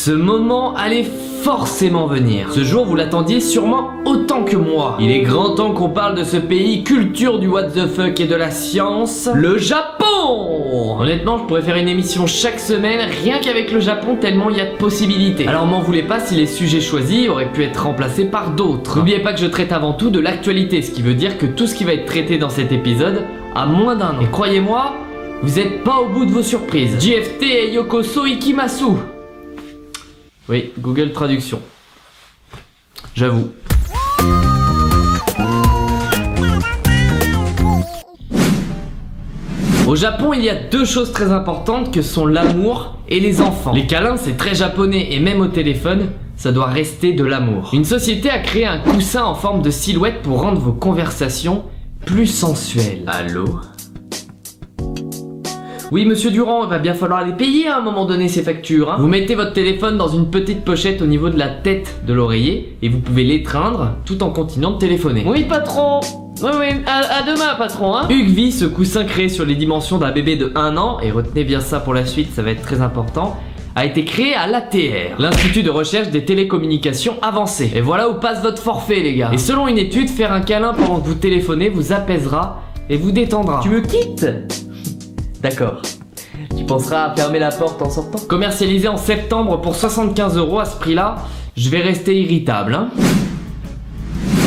Ce moment allait forcément venir. Ce jour, vous l'attendiez sûrement autant que moi. Il est grand temps qu'on parle de ce pays, culture du what the fuck et de la science, le Japon. Honnêtement, je pourrais faire une émission chaque semaine, rien qu'avec le Japon, tellement il y a de possibilités. Alors m'en voulez pas si les sujets choisis auraient pu être remplacés par d'autres. N'oubliez pas que je traite avant tout de l'actualité, ce qui veut dire que tout ce qui va être traité dans cet épisode a moins d'un an. Et croyez-moi, vous êtes pas au bout de vos surprises. JFT et Yokoso Ikimasu. Oui, Google Traduction. J'avoue. Au Japon, il y a deux choses très importantes que sont l'amour et les enfants. Les câlins, c'est très japonais et même au téléphone, ça doit rester de l'amour. Une société a créé un coussin en forme de silhouette pour rendre vos conversations plus sensuelles. Allô ? Oui, monsieur Durand, il va bien falloir les payer à un moment donné ces factures. Hein. Vous mettez votre téléphone dans une petite pochette au niveau de la tête de l'oreiller et vous pouvez l'étreindre tout en continuant de téléphoner. Oui, patron. Oui, à demain, patron. Hein. Hugues vit ce coussin créé sur les dimensions d'un bébé de 1 an, et retenez bien ça pour la suite, ça va être très important, a été créé à l'ATR, l'Institut de recherche des télécommunications avancées. Et voilà où passe votre forfait, les gars. Et selon une étude, faire un câlin pendant que vous téléphonez vous apaisera et vous détendra. Tu me quittes ? D'accord. Tu penseras à fermer la porte en sortant. Commercialisé en septembre pour 75 € à ce prix-là, je vais rester irritable. Hein.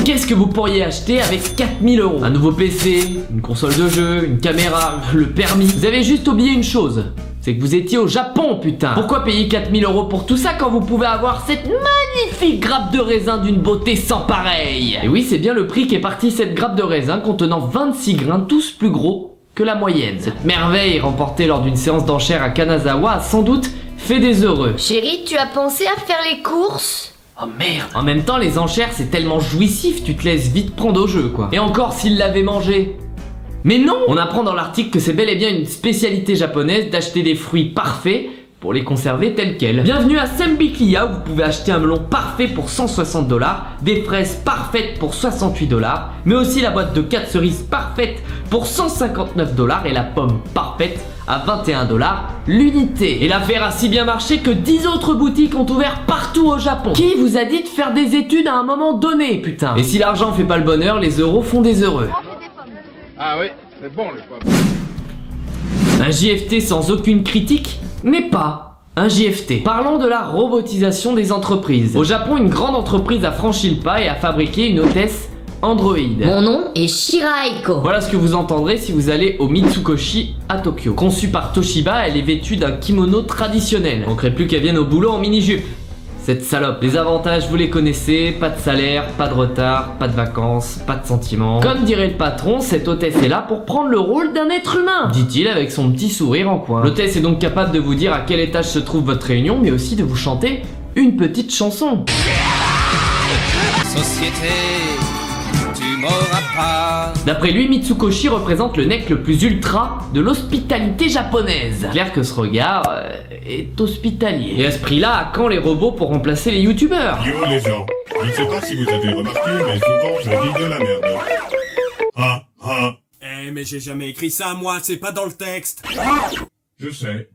Qu'est-ce que vous pourriez acheter avec 4000 €? Un nouveau PC, une console de jeu, une caméra, le permis. Vous avez juste oublié une chose. C'est que vous étiez au Japon, putain. Pourquoi payer 4000 € pour tout ça quand vous pouvez avoir cette magnifique grappe de raisin d'une beauté sans pareille? Et oui, c'est bien le prix qu'est parti cette grappe de raisin contenant 26 grains, tous plus gros que la moyenne. Cette merveille remportée lors d'une séance d'enchères à Kanazawa a sans doute fait des heureux. Chérie, tu as pensé à faire les courses? Oh merde. En même temps, les enchères c'est tellement jouissif, tu te laisses vite prendre au jeu quoi. Et encore s'il l'avait mangé. Mais non. On apprend dans l'article que c'est bel et bien une spécialité japonaise d'acheter des fruits parfaits pour les conserver tels quels. Bienvenue à Sembiklia où vous pouvez acheter un melon parfait pour 160 $, des fraises parfaites pour 68 $, mais aussi la boîte de 4 cerises parfaites pour 159 $ et la pomme parfaite à 21 $ l'unité. Et l'affaire a si bien marché que 10 autres boutiques ont ouvert partout au Japon. Qui vous a dit de faire des études à un moment donné, putain? Et si l'argent fait pas le bonheur, les euros font des heureux. Ah oui, c'est bon les pommes. Un JFT sans aucune critique n'est pas un JFT. Parlons de la robotisation des entreprises. Au Japon, une grande entreprise a franchi le pas et a fabriqué une hôtesse Android. Mon nom est Shiraiko. Voilà ce que vous entendrez si vous allez au Mitsukoshi à Tokyo. Conçue par Toshiba, elle est vêtue d'un kimono traditionnel. On ne crée plus qu'elle vienne au boulot en mini-jupe. Cette salope. Les avantages, vous les connaissez, pas de salaire, pas de retard, pas de vacances, pas de sentiments. Comme dirait le patron, cette hôtesse est là pour prendre le rôle d'un être humain, dit-il avec son petit sourire en coin. L'hôtesse est donc capable de vous dire à quel étage se trouve votre réunion, mais aussi de vous chanter une petite chanson. Société, tu m'auras pas. D'après lui, Mitsukoshi représente le nec le plus ultra de l'hospitalité japonaise. Clair que ce regard est hospitalier. Et à ce prix-là, à quand les robots pour remplacer les youtubeurs? Yo les gens, je ne sais pas si vous avez remarqué, mais souvent je dis de la merde. Ah. Eh mais j'ai jamais écrit ça moi, c'est pas dans le texte. Je sais.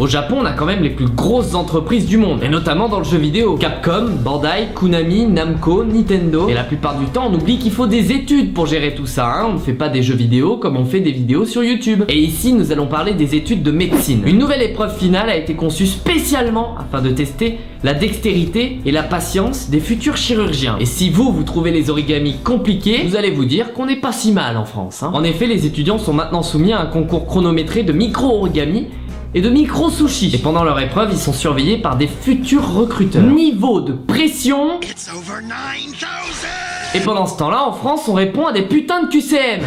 Au Japon, on a quand même les plus grosses entreprises du monde, et notamment dans le jeu vidéo. Capcom, Bandai, Konami, Namco, Nintendo. Et la plupart du temps, on oublie qu'il faut des études pour gérer tout ça, hein. On ne fait pas des jeux vidéo comme on fait des vidéos sur YouTube. Et ici, nous allons parler des études de médecine. Une nouvelle épreuve finale a été conçue spécialement afin de tester la dextérité et la patience des futurs chirurgiens. Et si vous trouvez les origamis compliqués, vous allez vous dire qu'on n'est pas si mal en France, hein. En effet, les étudiants sont maintenant soumis à un concours chronométré de micro-origami et de micro-sushi. Et pendant leur épreuve, ils sont surveillés par des futurs recruteurs. Niveau de pression. Et pendant ce temps-là, en France, on répond à des putains de QCM.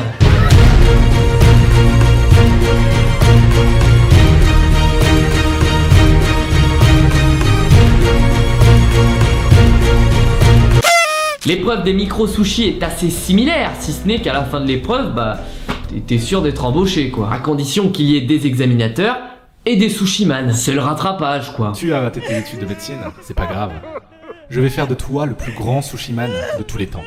L'épreuve des micro-sushis est assez similaire, si ce n'est qu'à la fin de l'épreuve, t'es sûr d'être embauché, quoi. À condition qu'il y ait des examinateurs et des sushimans. C'est le rattrapage, quoi. Tu as raté tes études de médecine, c'est pas grave. Je vais faire de toi le plus grand sushiman de tous les temps.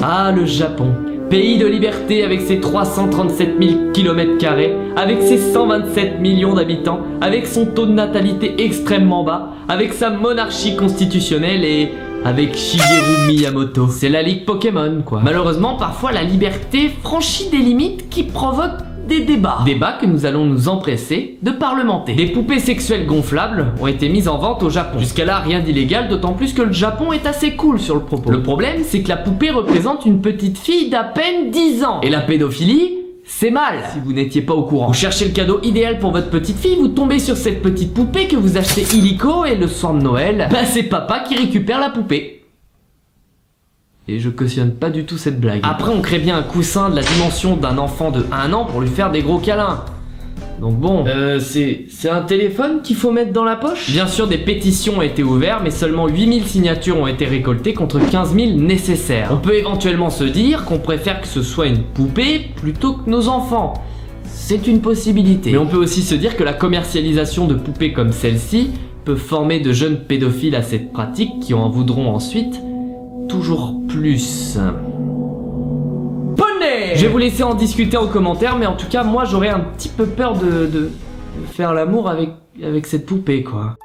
Ah, le Japon. Pays de liberté avec ses 337 000 km², avec ses 127 millions d'habitants, avec son taux de natalité extrêmement bas, avec sa monarchie constitutionnelle et avec Shigeru Miyamoto. C'est la ligue Pokémon, quoi. Malheureusement, parfois la liberté franchit des limites qui provoquent des débats. Débats que nous allons nous empresser de parlementer. Des poupées sexuelles gonflables ont été mises en vente au Japon. Jusqu'à là, rien d'illégal, d'autant plus que le Japon est assez cool sur le propos. Le problème, c'est que la poupée représente une petite fille d'à peine 10 ans. Et la pédophilie, c'est mal, si vous n'étiez pas au courant. Vous cherchez le cadeau idéal pour votre petite fille, vous tombez sur cette petite poupée que vous achetez illico et le soir de Noël, bah c'est papa qui récupère la poupée. Et je cautionne pas du tout cette blague. Après, on crée bien un coussin de la dimension d'un enfant de 1 an pour lui faire des gros câlins. Donc bon, c'est un téléphone qu'il faut mettre dans la poche? Bien sûr, des pétitions ont été ouvertes, mais seulement 8000 signatures ont été récoltées contre 15 000 nécessaires. On peut éventuellement se dire qu'on préfère que ce soit une poupée plutôt que nos enfants. C'est une possibilité. Mais on peut aussi se dire que la commercialisation de poupées comme celle-ci peut former de jeunes pédophiles à cette pratique qui en voudront ensuite toujours plus. Poney! Je vais vous laisser en discuter en commentaire, mais en tout cas, moi j'aurais un petit peu peur de faire l'amour avec cette poupée, quoi.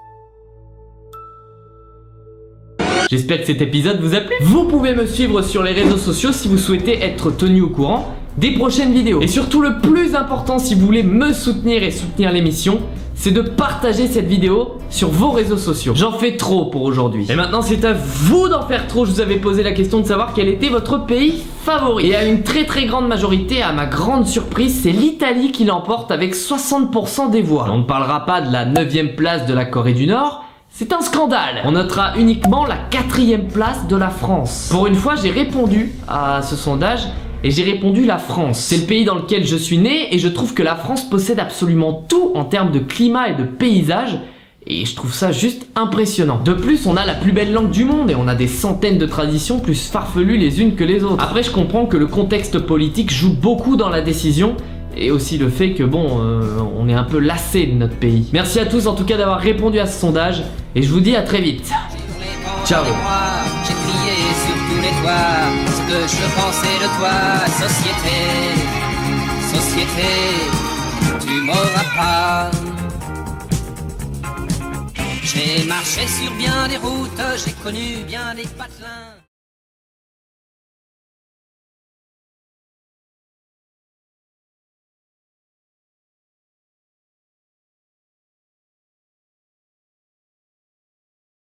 J'espère que cet épisode vous a plu. Vous pouvez me suivre sur les réseaux sociaux si vous souhaitez être tenu au courant des prochaines vidéos. Et surtout, le plus important, si vous voulez me soutenir et soutenir l'émission, c'est de partager cette vidéo sur vos réseaux sociaux. J'en fais trop pour aujourd'hui. Et maintenant, c'est à vous d'en faire trop. Je vous avais posé la question de savoir quel était votre pays favori. Et à une très grande majorité, à ma grande surprise, c'est l'Italie qui l'emporte avec 60% des voix. On ne parlera pas de la 9e place de la Corée du Nord. C'est un scandale. On notera uniquement la 4e place de la France. Pour une fois, j'ai répondu à ce sondage et j'ai répondu la France. C'est le pays dans lequel je suis né et je trouve que la France possède absolument tout en termes de climat et de paysage. Et je trouve ça juste impressionnant. De plus, on a la plus belle langue du monde et on a des centaines de traditions plus farfelues les unes que les autres. Après, je comprends que le contexte politique joue beaucoup dans la décision. Et aussi le fait que bon, on est un peu lassé de notre pays. Merci à tous en tout cas d'avoir répondu à ce sondage. Et je vous dis à très vite. Ciao. J'ai crié sur tous les toits ce que je pensais de toi, société, société, tu m'auras pas. J'ai marché sur bien des routes, j'ai connu bien des patelins.